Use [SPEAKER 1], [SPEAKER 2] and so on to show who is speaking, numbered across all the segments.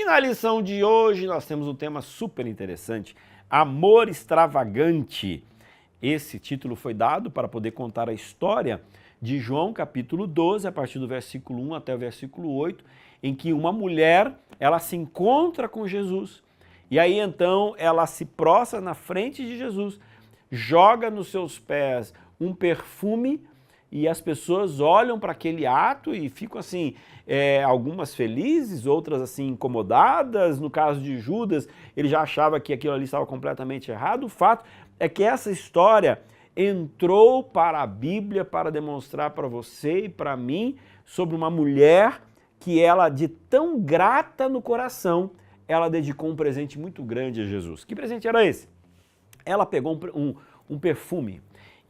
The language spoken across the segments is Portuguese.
[SPEAKER 1] E na lição de hoje nós temos um tema super interessante, amor extravagante. Esse título foi dado para poder contar a história de João capítulo 12, a partir do versículo 1 até o versículo 8, em que uma mulher, ela se encontra com Jesus, e aí então ela se prostra na frente de Jesus, joga nos seus pés um perfume, e as pessoas olham para aquele ato e ficam assim, algumas felizes, outras assim incomodadas. No caso de Judas, ele já achava que aquilo ali estava completamente errado. O fato é que essa história entrou para a Bíblia para demonstrar para você e para mim sobre uma mulher que ela, de tão grata no coração, ela dedicou um presente muito grande a Jesus. Que presente era esse? Ela pegou um perfume.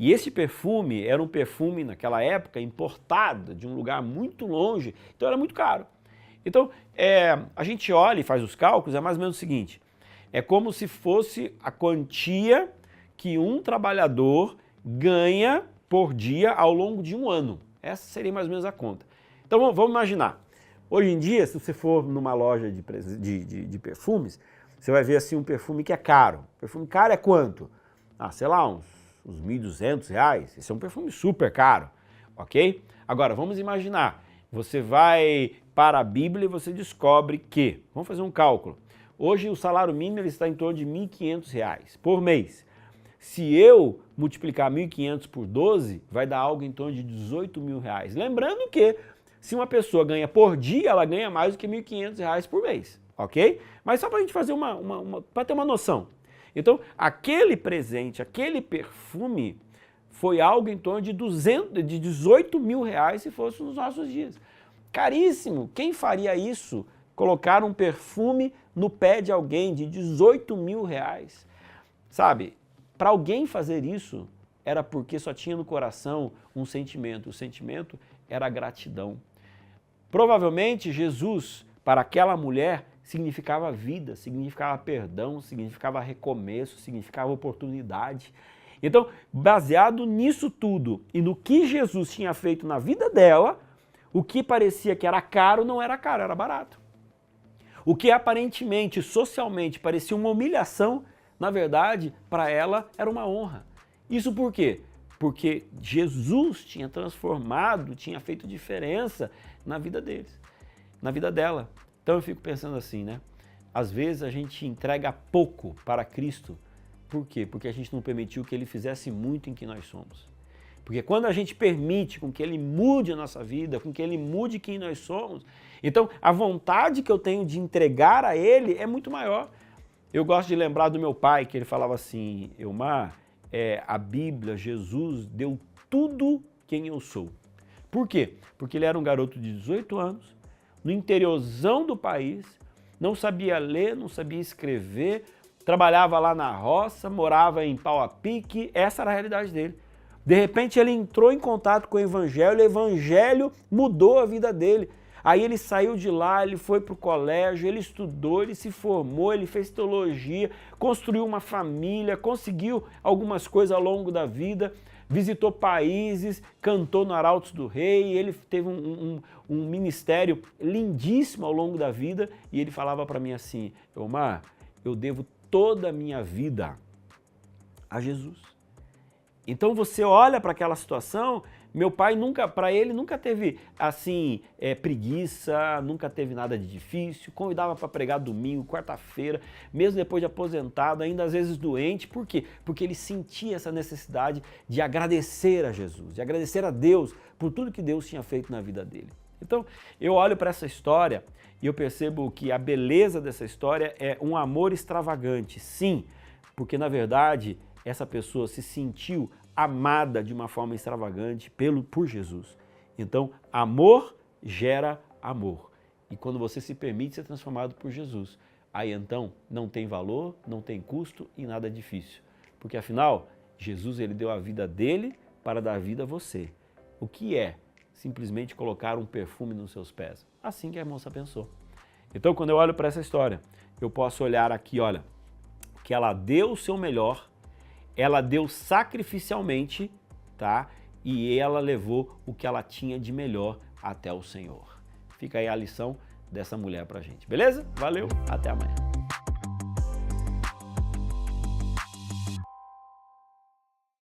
[SPEAKER 1] E esse perfume era um perfume, naquela época, importado de um lugar muito longe, então era muito caro. Então, a gente olha e faz os cálculos, é mais ou menos o seguinte, é como se fosse a quantia que um trabalhador ganha por dia ao longo de um ano. Essa seria mais ou menos a conta. Então, vamos imaginar. Hoje em dia, se você for numa loja de perfumes, você vai ver assim um perfume que é caro. Perfume caro é quanto? Sei lá, uns R$1.200, esse é um perfume super caro, ok? Agora, vamos imaginar, você vai para a Bíblia e você descobre que, vamos fazer um cálculo, hoje o salário mínimo está em torno de R$1.500 por mês. Se eu multiplicar 1.500 por 12, vai dar algo em torno de R$18.000. Lembrando que, se uma pessoa ganha por dia, ela ganha mais do que R$1.500 por mês, ok? Mas só para a gente fazer para ter uma noção. Então, aquele presente, aquele perfume, foi algo em torno de R$18.000 se fosse nos nossos dias. Caríssimo! Quem faria isso? Colocar um perfume no pé de alguém de R$18.000? Sabe, para alguém fazer isso, era porque só tinha no coração um sentimento. O sentimento era a gratidão. Provavelmente, Jesus, para aquela mulher, significava vida, significava perdão, significava recomeço, significava oportunidade. Então, baseado nisso tudo e no que Jesus tinha feito na vida dela, o que parecia que era caro não era caro, era barato. O que aparentemente, socialmente, parecia uma humilhação, na verdade, para ela era uma honra. Isso por quê? Porque Jesus tinha transformado, tinha feito diferença na vida deles, na vida dela. Então eu fico pensando assim, né? Às vezes a gente entrega pouco para Cristo. Por quê? Porque a gente não permitiu que Ele fizesse muito em que nós somos. Porque quando a gente permite com que Ele mude a nossa vida, com que Ele mude quem nós somos, então a vontade que eu tenho de entregar a Ele é muito maior. Eu gosto de lembrar do meu pai, que ele falava assim, Elmar, a Bíblia, Jesus deu tudo quem eu sou. Por quê? Porque ele era um garoto de 18 anos, no interiorzão do país, não sabia ler, não sabia escrever, trabalhava lá na roça, morava em pau a pique, essa era a realidade dele. De repente ele entrou em contato com o evangelho mudou a vida dele. Aí ele saiu de lá, ele foi para o colégio, ele estudou, ele se formou, ele fez teologia, construiu uma família, conseguiu algumas coisas ao longo da vida, visitou países, cantou no Arautos do Rei, ele teve um ministério lindíssimo ao longo da vida e ele falava para mim assim, Elmar, eu devo toda a minha vida a Jesus. Então você olha para aquela situação, meu pai para ele nunca teve assim preguiça, nunca teve nada de difícil, convidava para pregar domingo, quarta-feira, mesmo depois de aposentado, ainda às vezes doente. Por quê? Porque ele sentia essa necessidade de agradecer a Jesus, de agradecer a Deus por tudo que Deus tinha feito na vida dele. Então eu olho para essa história e eu percebo que a beleza dessa história é um amor extravagante, sim, porque na verdade essa pessoa se sentiu amada de uma forma extravagante por Jesus. Então, amor gera amor. E quando você se permite ser transformado por Jesus, aí então não tem valor, não tem custo e nada é difícil. Porque afinal, Jesus ele deu a vida dele para dar vida a você. O que é simplesmente colocar um perfume nos seus pés? Assim que a moça pensou. Então, quando eu olho para essa história, eu posso olhar aqui, olha, que ela deu o seu melhor, ela deu sacrificialmente, tá? E ela levou o que ela tinha de melhor até o Senhor. Fica aí a lição dessa mulher pra gente, beleza? Valeu, até amanhã.